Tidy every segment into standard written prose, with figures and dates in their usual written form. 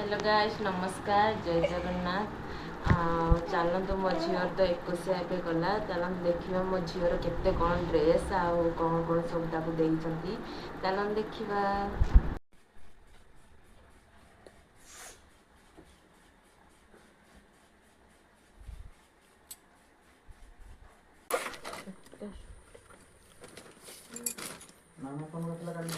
hello guys नमस्कार जय जगन्नाथ चलतु मो झीर तो 21 एवं गला चलते देखा मो झीर केते कौन ड्रेस आउ कौन कौन सब चलते देखा मामा फोन करଥିଲା କାଲି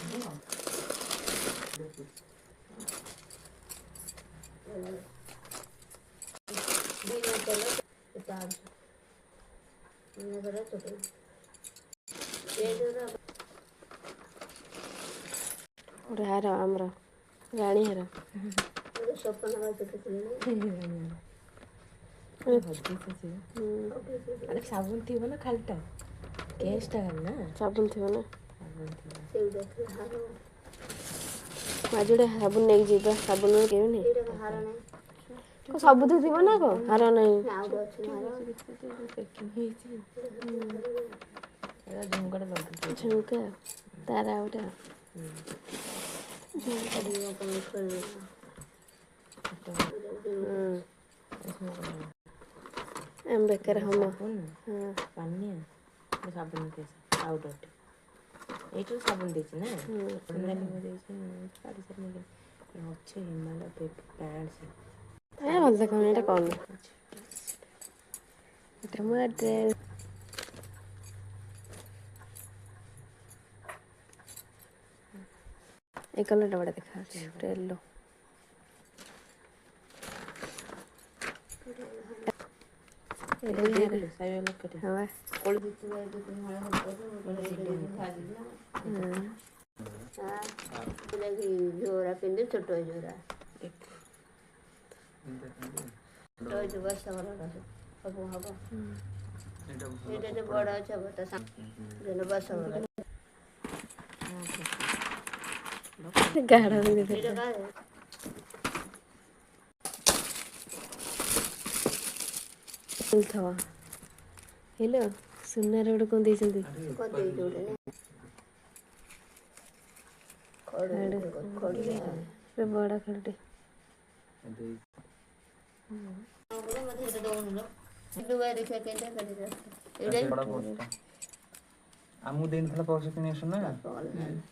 हार आमर राणी हार साबुन थी ना खालटा केसटा ना साबुन थी ना माजुड़े साबुन नहीं जीवा साबुन के सब तो थी ना को हार नहीं झुमका तारा गोटे एम बेकर हम पानी साबुन केस पाउडर এইটার সাবুন দিয়েছি না হচ্ছে হিমালয় প্যান্টস ভালো দেখানো এটা কম এটা আমার ড্রেস এই কালারটা বড় দেখা যাচ্ছে ইয়েলো এটা দেখলে সাইজ করে হ্যাঁ কোলে দিতে যাই তো তুমি মনে जोरा पिंधे छोट जोरा बस हम हम बड़ अच्छे बस गाढ़ा हेलो सुनार गोटे कौन देती बड़ा खड़े आमु देनथला पैसा किने सुन ना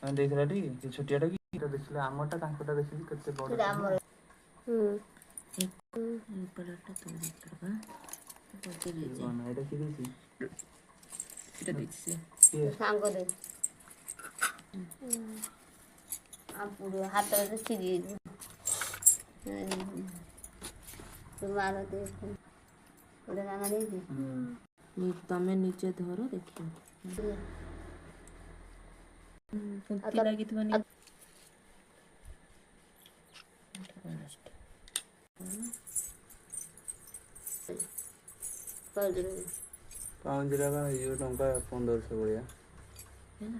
मैं देखला टी छोटियाटा की देखले आमटा तांकोटा देखली केते बड़ पराटा तो देखबा बना एटा की देसी এটা দিছি सांग दे पुरो हाथ में चिरी तुम्हारा देख उधर गाना देखी तमें नीचे धरो देखियो कुंती लगी तो नहीं पाँच का ये टंका 1500 बढ़िया है ना